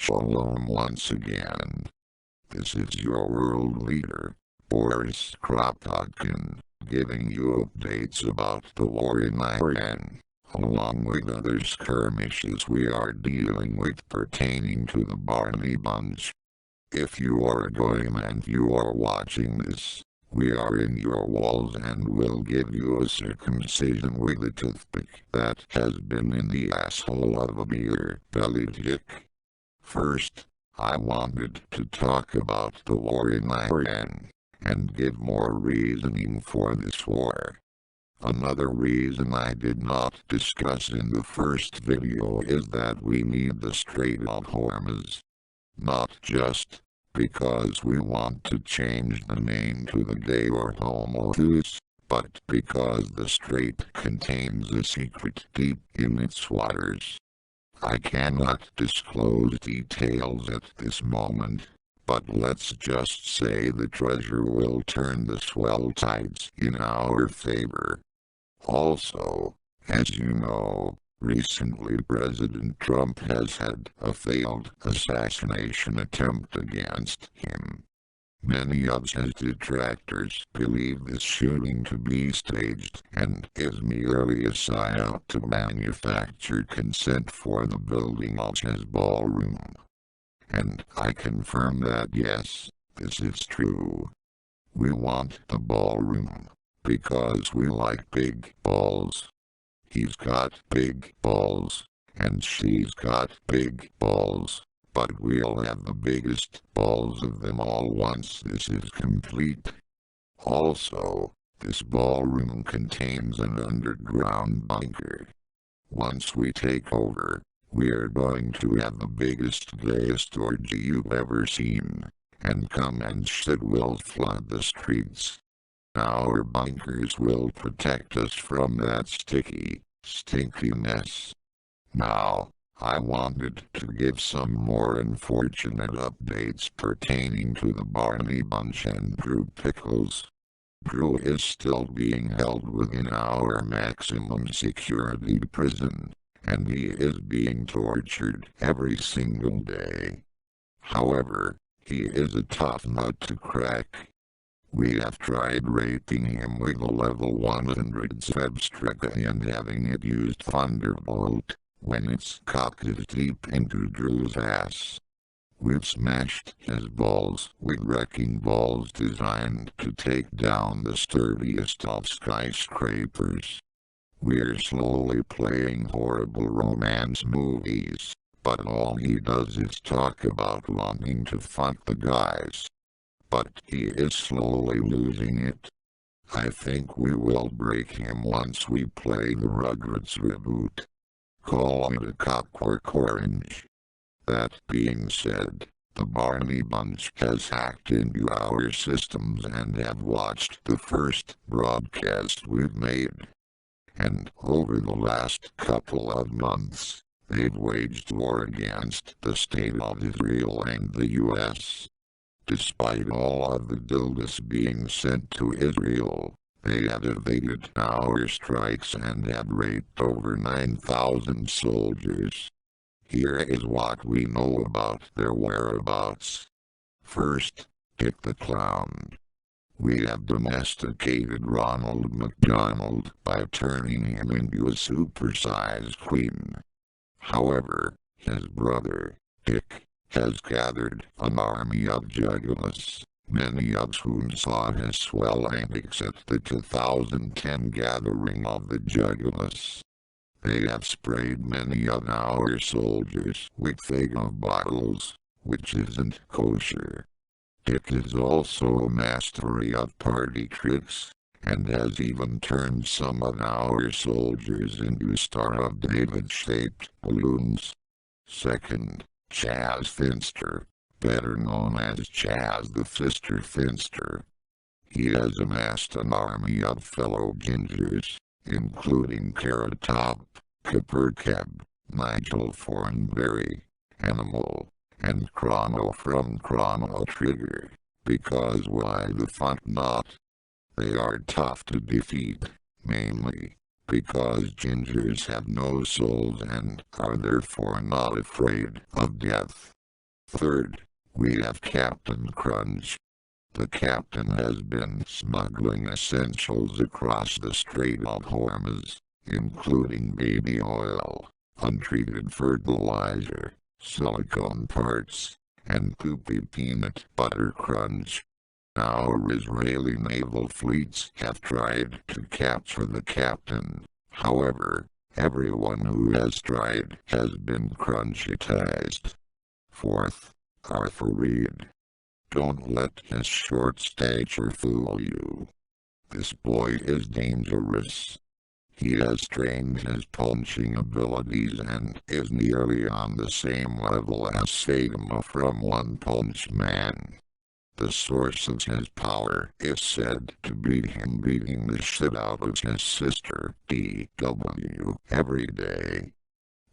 Shalom once again. This is your world leader, Boris Kropotkin, giving you updates about the war in Iran, along with other skirmishes we are dealing with pertaining to the Barney Bunch. If you are a goyim and you are watching this, we are in your walls and will give you a circumcision with a toothpick that has been in the asshole of a beer-bellied dick. First, I wanted to talk about the war in Iran, and give more reasoning for this war. Another reason I did not discuss in the first video is that we need the Strait of Hormuz. Not just because we want to change the name to the gay or Hormuz, but because the strait contains a secret deep in its waters. I cannot disclose details at this moment, but let's just say the treasure will turn the swell tides in our favor. Also, as you know, recently President Trump has had a failed assassination attempt against him. Many of his detractors believe this shooting to be staged and is merely a psyop to manufacture consent for the building of his ballroom. And I confirm that yes, this is true. We want the ballroom because we like big balls. He's got big balls, and she's got big balls. But we'll have the biggest balls of them all once this is complete. Also, this ballroom contains an underground bunker. Once we take over, we're going to have the biggest, gayest orgy you've ever seen, and come and shit will flood the streets. Our bunkers will protect us from that sticky, stinky mess. Now, I wanted to give some more unfortunate updates pertaining to the Barney Bunch and Drew Pickles. Drew is still being held within our maximum security prison, and he is being tortured every single day. However, he is a tough nut to crack. We have tried raping him with a level 100 Spestreka and having it used Thunderbolt when its cock is deep into Drew's ass. We've smashed his balls with wrecking balls designed to take down the sturdiest of skyscrapers. We're slowly playing horrible romance movies, but all he does is talk about wanting to fuck the guys. But he is slowly losing it. I think we will break him once we play the Rugrats reboot. Call it a Clockwork Orange. That being said, the Barney Bunch has hacked into our systems and have watched the first broadcast we've made. And over the last couple of months, they've waged war against the state of Israel and the US. Despite all of the dildos being sent to Israel, they have evaded our strikes and have raped over 9,000 soldiers. Here is what we know about their whereabouts. First, Dick the Clown. We have domesticated Ronald McDonald by turning him into a supersized queen. However, his brother, Dick, has gathered an army of juggalos, many of whom saw his swell antics at the 2010 gathering of the juggalos. They have sprayed many of our soldiers with fig-of bottles, which isn't kosher. Dick is also a master of party tricks, and has even turned some of our soldiers into Star of David-shaped balloons. Second, Chaz Finster, better known as Chaz the Fister Finster. He has amassed an army of fellow gingers, including Carrot Top, Capercab, Nigel Thornberry, Animal, and Chrono from Chrono Trigger, because why the fuck not? They are tough to defeat, mainly because gingers have no souls and are therefore not afraid of death. Third, we have Captain Crunch. The captain has been smuggling essentials across the Strait of Hormuz, including baby oil, untreated fertilizer, silicone parts, and poopy peanut butter crunch. Our Israeli naval fleets have tried to capture the captain. However, everyone who has tried has been crunchitized. Fourth, Arthur Reed. Don't let his short stature fool you. This boy is dangerous. He has trained his punching abilities and is nearly on the same level as Sagama from One Punch Man. The source of his power is said to be him beating the shit out of his sister, DW, every day.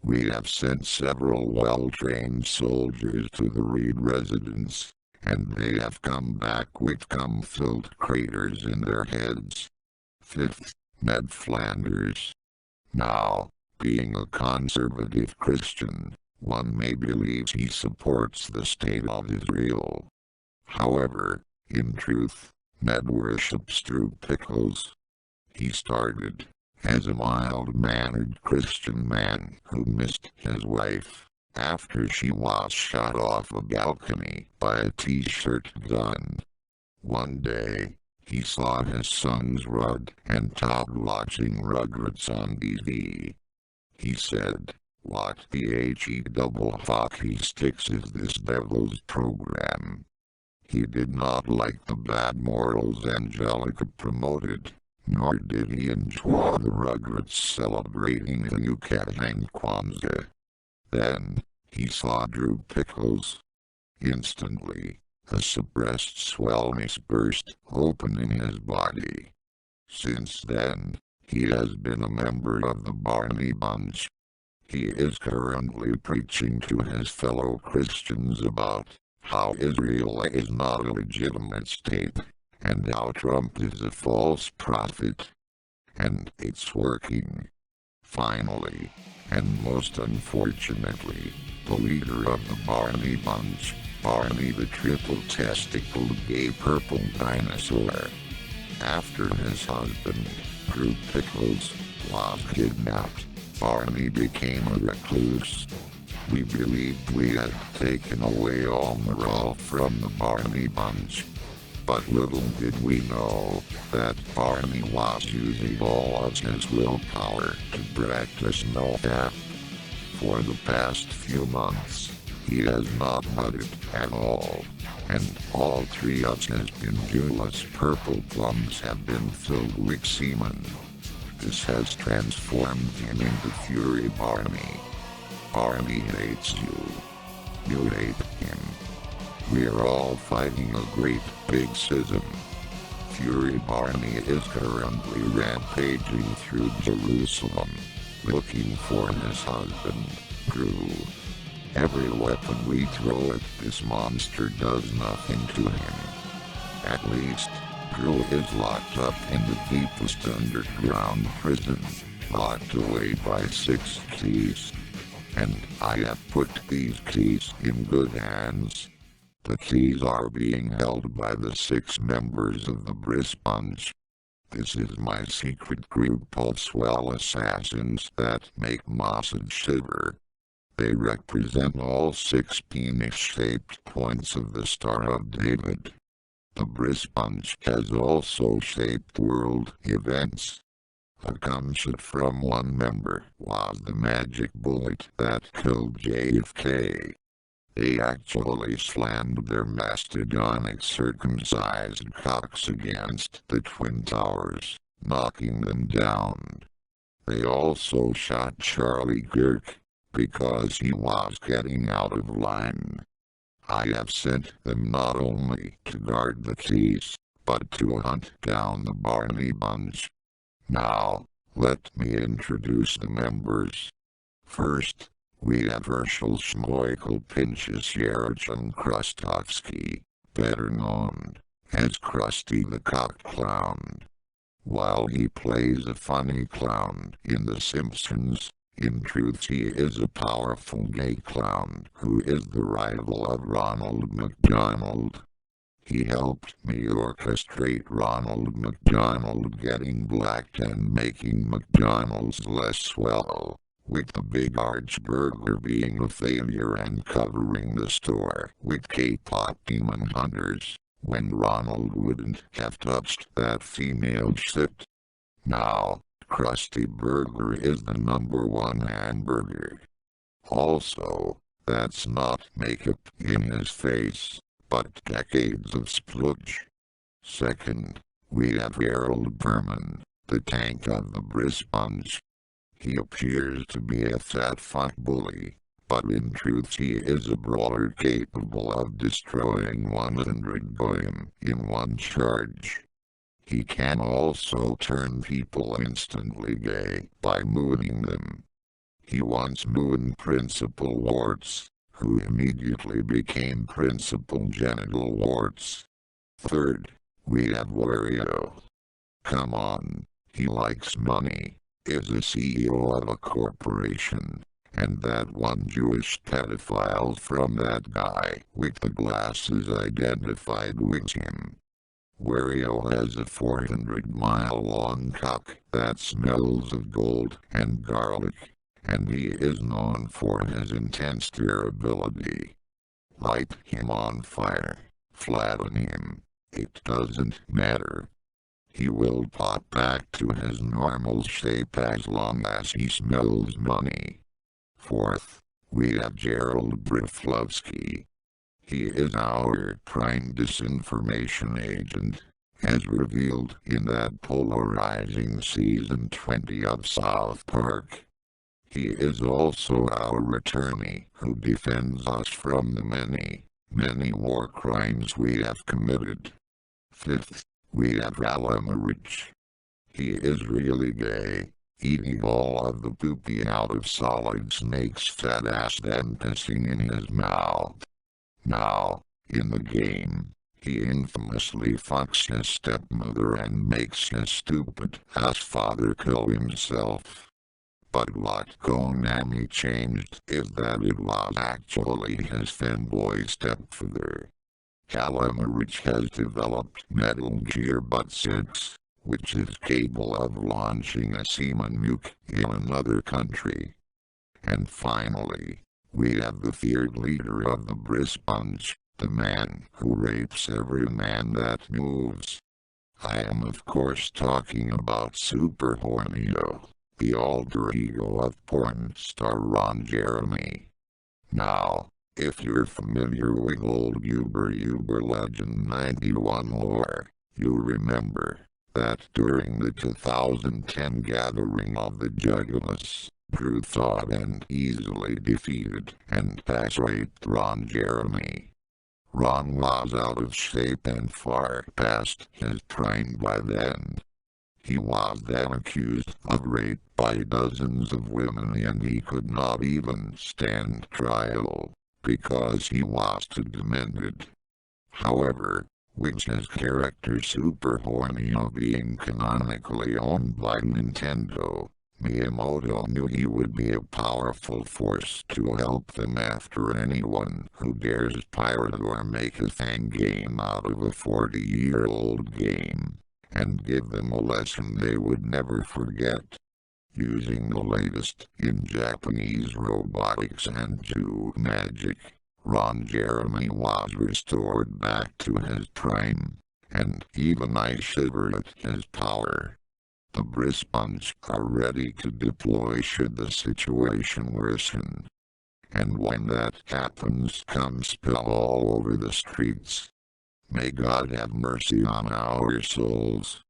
We have sent several well-trained soldiers to the Reed residence, and they have come back with cum-filled craters in their heads. Fifth, Ned Flanders. Now, being a conservative Christian, one may believe he supports the state of Israel. However, in truth, Ned worships Drew Pickles. He started as a mild-mannered Christian man who missed his wife after she was shot off a balcony by a t-shirt gun. One day, he saw his sons Rud and Todd watching Rugrats on TV. He said, "What the he-double hockey sticks is this devil's program?" He did not like the bad morals Angelica promoted, nor did he enjoy the Rugrats celebrating Hanukkah and Kwanzaa. Then, he saw Drew Pickles. Instantly, a suppressed swellness burst open in his body. Since then, he has been a member of the Barney Bunch. He is currently preaching to his fellow Christians about how Israel is not a legitimate state, and how Trump is a false prophet. And it's working. Finally, and most unfortunately, the leader of the Barney Bunch, Barney the triple-testicled gay purple dinosaur. After his husband, Drew Pickles, was kidnapped, Barney became a recluse. We believed we had taken away all morale from the Barney Bunch. But little did we know that Barney was using all of his willpower to practice no tap. For the past few months, he has not budded at all, and all three of his pendulous purple plums have been filled with semen. This has transformed him into Fury Barney. Barney hates you. You hate him. We are all fighting a great big schism. Fury Barney is currently rampaging through Jerusalem, looking for his husband, Drew. Every weapon we throw at this monster does nothing to him. At least, Drew is locked up in the deepest underground prison, locked away by 6 keys. And I have put these keys in good hands. The keys are being held by the 6 members of the Bris Bunch. This is my secret group of swell assassins that make Mossad shiver. They represent all 6 penis-shaped points of the Star of David. The Bris Bunch has also shaped world events. A gunshot from one member was the magic bullet that killed JFK. They actually slammed their mastodonic circumcised cocks against the Twin Towers, knocking them down. They also shot Charlie Kirk because he was getting out of line. I have sent them not only to guard the keys, but to hunt down the Barney Bunch. Now, let me introduce the members. First, we have Herschel Schmoikel Pinchas Yerchon Krustovsky, better known as Krusty the Cock Clown. While he plays a funny clown in The Simpsons, In truth, he is a powerful gay clown who is the rival of Ronald McDonald. He helped me orchestrate Ronald McDonald getting blacked and making McDonald's less swell, with the big arch burglar being a failure and covering the store with K-pop demon hunters, when Ronald wouldn't have touched that female shit. Now, Krusty Burger is the #1 hamburger. Also, that's not makeup in his face, but decades of splooge. Second, we have Harold Berman, the tank of the Bris Bunch. He appears to be a fat fuck bully, but in truth he is a brawler capable of destroying 100 goyim in one charge. He can also turn people instantly gay by mooning them. He once mooned Principal Warts, who immediately became Principal Genital Warts. Third, we have Wario. Come on, he likes money, is a CEO of a corporation, and that one Jewish pedophile from that guy with the glasses identified with him. Wario has a 400-mile-long cock that smells of gold and garlic, and he is known for his intense durability. Light him on fire, flatten him, it doesn't matter. He will pop back to his normal shape as long as he smells money. Fourth, we have Gerald Briflovsky. He is our prime disinformation agent, as revealed in that polarizing season 20 of South Park. He is also our attorney who defends us from the many, many war crimes we have committed. Fifth, we have Alamarich. He is really gay, eating all of the poopy out of Solid Snake's fat ass then pissing in his mouth. Now, in the game, he infamously fucks his stepmother and makes his stupid ass father kill himself. But what Konami changed is that it was actually his fanboy stepfather. Alamarich has developed Metal Gear Butt 6, which is capable of launching a semen nuke in another country. And finally, we have the feared leader of the Bris Bunch, the man who rapes every man that moves. I am of course talking about Superhornio, the alter ego of porn star Ron Jeremy. Now, if you're familiar with old UberUberLegend 91 lore, you remember that during the 2010 gathering of the Jugulus, Drew thought and easily defeated and pass-raped Ron Jeremy. Ron was out of shape and far past his prime by then. He was then accused of rape by dozens of women and he could not even stand trial, because he was too demented. However, with his character Superhornio being canonically owned by Nintendo, Miyamoto knew he would be a powerful force to help them after anyone who dares pirate or make a fan game out of a 40-year-old game, and give them a lesson they would never forget. Using the latest in Japanese robotics and Jew magic, Ron Jeremy was restored back to his prime, and even I shiver at his power. The Bris Bunch are ready to deploy should the situation worsen. And when that happens, come spill all over the streets. May God have mercy on our souls.